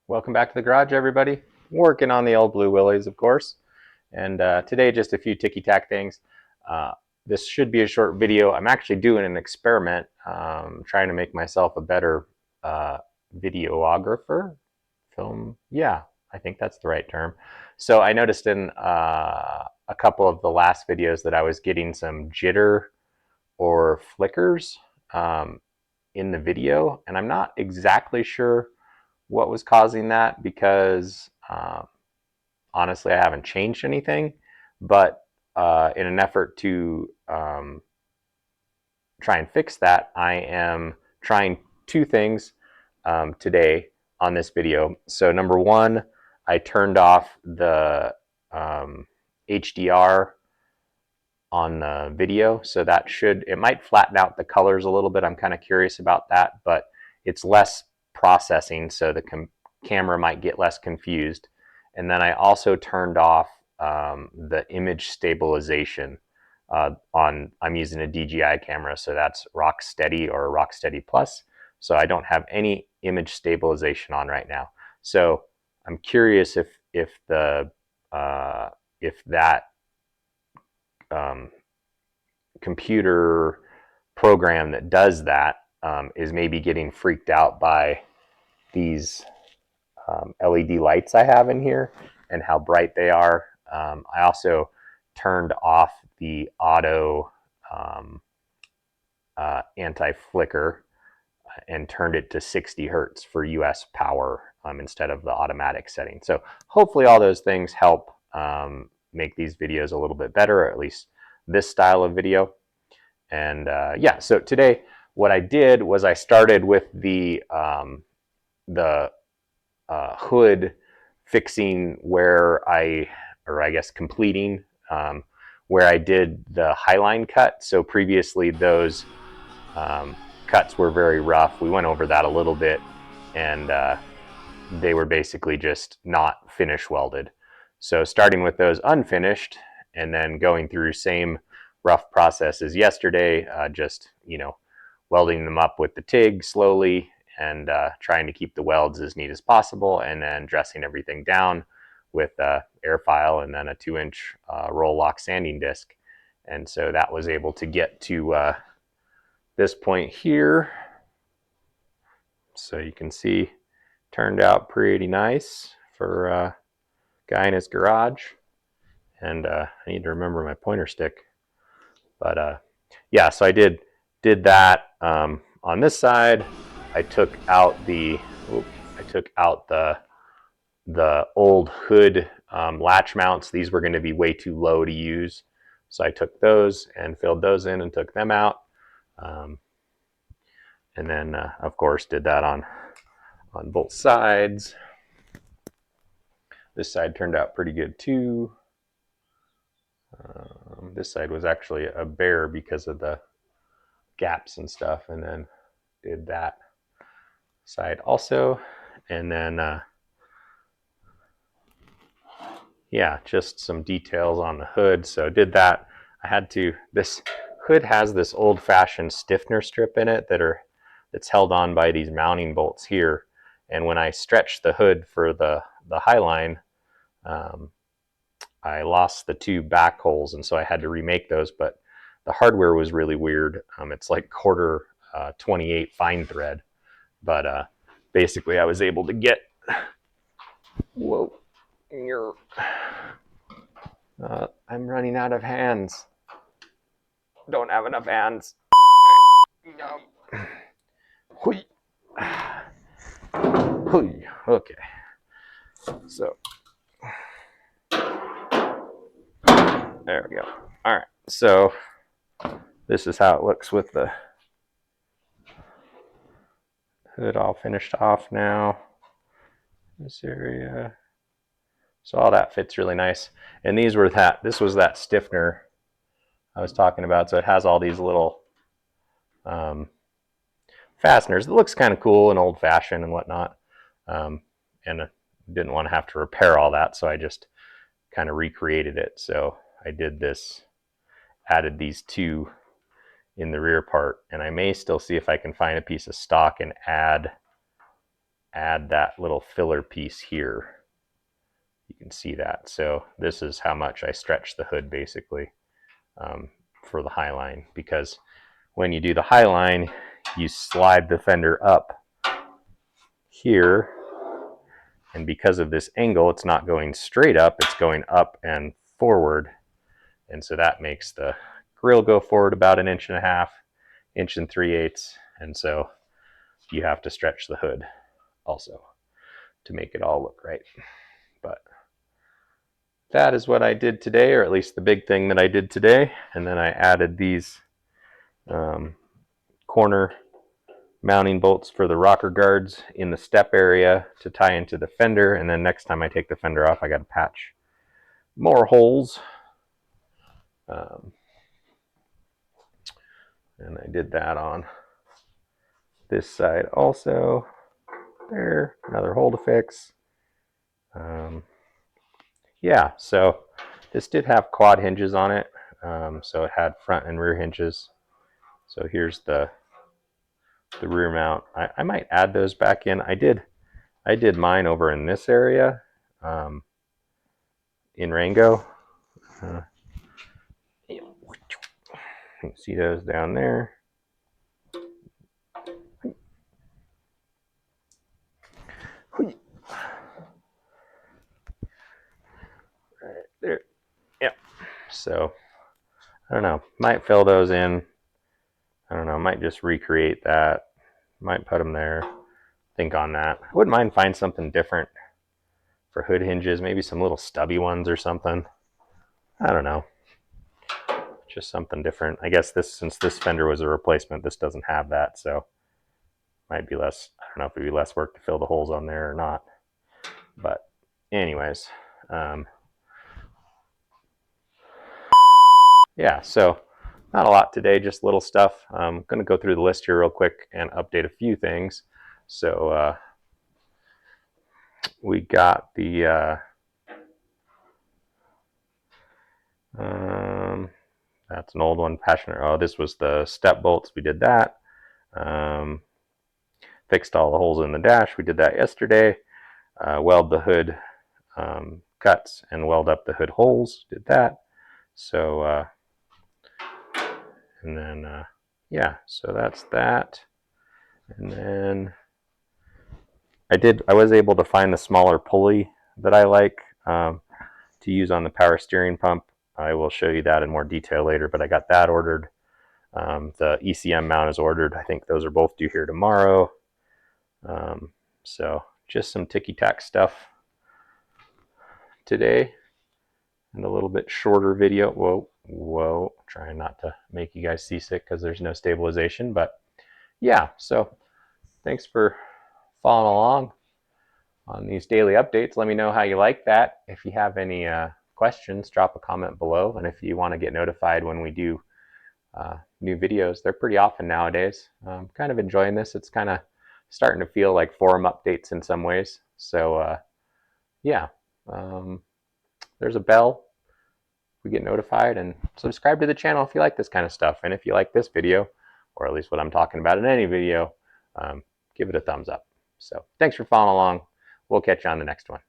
Welcome back to the garage, everybody. Working on the old blue Willys, of course. And today, just a few ticky-tack things. This should be a short video. I'm actually doing an experiment, trying to make myself a better videographer. Yeah, I think that's the right term. So I noticed in a couple of the last videos that I was getting some jitter or flickers in the video, and I'm not exactly sure what was causing that because honestly, I haven't changed anything. But in an effort to try and fix that, I am trying two things today on this video. So number one, I turned off the HDR on the video, so that it might flatten out the colors a little bit. I'm kind of curious about that, but it's less processing, so the camera might get less confused. And then I also turned off the image stabilization I'm using a DJI camera, so that's Rocksteady or Rocksteady Plus. So I don't have any image stabilization on right now. So I'm curious if that computer program that does that is maybe getting freaked out by these LED lights I have in here and how bright they are. I also turned off the auto anti-flicker and turned it to 60 hertz for US power instead of the automatic setting. So hopefully all those things help make these videos a little bit better, or at least this style of video. And yeah, so today what I did was I started with the hood fixing where I guess completing where I did the highline cut. So previously those cuts were very rough. We went over that a little bit, and they were basically just not finish welded. So starting with those unfinished and then going through same rough process as yesterday, just welding them up with the TIG slowly and trying to keep the welds as neat as possible, and then dressing everything down with air file and then a 2-inch roll lock sanding disc. And so that was able to get to this point here. So you can see turned out pretty nice for a guy in his garage. And I need to remember my pointer stick. But yeah, so I did that on this side. I took out the old hood latch mounts. These were going to be way too low to use, so I took those and filled those in and took them out. And then of course did that on both sides. This side turned out pretty good too. This side was actually a bear because of the gaps and stuff, and then did that side also. And then yeah, just some details on the hood. So did that. This hood has this old-fashioned stiffener strip in it that's held on by these mounting bolts here. And when I stretched the hood for the highline, I lost the two back holes, and so I had to remake those. But the hardware was really weird. It's like quarter 28 fine thread. But basically I was able to get, whoa, I'm running out of hands. Don't have enough hands. No. Okay. So there we go. All right. So this is how it looks with the hood all finished off now. This area. So all that fits really nice. And this was that stiffener I was talking about. So it has all these little fasteners. It looks kind of cool and old-fashioned and whatnot. And I didn't want to have to repair all that, so I just kind of recreated it. So I did this, added these two in the rear part, and I may still see if I can find a piece of stock and add add that little filler piece here. You can see that. So this is how much I stretch the hood basically for the highline, because when you do the highline, you slide the fender up here, and because of this angle, it's not going straight up, it's going up and forward, and so that makes the grill go forward about 1.5 inches, 1 3/8 inches, and so you have to stretch the hood also to make it all look right. But that is what I did today, or at least the big thing that I did today. And then I added these corner mounting bolts for the rocker guards in the step area to tie into the fender. And then next time I take the fender off, I got to patch more holes. And I did that on this side also. There, another hole to fix. Yeah, so this did have quad hinges on it. So it had front and rear hinges. So here's the rear mount. I might add those back in. I did mine over in this area in Rango. You can see those down there. Right there. Yep. So I don't know. Might fill those in. I don't know. Might just recreate that. Might put them there. Think on that. I wouldn't mind find something different for hood hinges. Maybe some little stubby ones or something. I don't know. Just something different. I guess since this fender was a replacement, this doesn't have that, so might be less. I don't know if it'd be less work to fill the holes on there or not. But anyways, yeah. So not a lot today, just little stuff. I'm going to go through the list here real quick and update a few things. So we got the that's an old one, Passionate. Oh, this was the step bolts. We did that. Fixed all the holes in the dash. We did that yesterday. Weld the hood cuts and weld up the hood holes. Did that. So, and then, yeah, so that's that. And then I was able to find the smaller pulley that I like to use on the power steering pump. I will show you that in more detail later, but I got that ordered. The ECM mount is ordered. I think those are both due here tomorrow. So just some ticky-tack stuff today, and a little bit shorter video. Whoa, trying not to make you guys seasick because there's no stabilization. But yeah, so thanks for following along on these daily updates. Let me know how you like that. If you have any questions, drop a comment below. And if you want to get notified when we do new videos, they're pretty often nowadays. I'm kind of enjoying this. It's kind of starting to feel like forum updates in some ways. So yeah, there's a bell. We get notified, and subscribe to the channel if you like this kind of stuff. And if you like this video, or at least what I'm talking about in any video, give it a thumbs up. So thanks for following along. We'll catch you on the next one.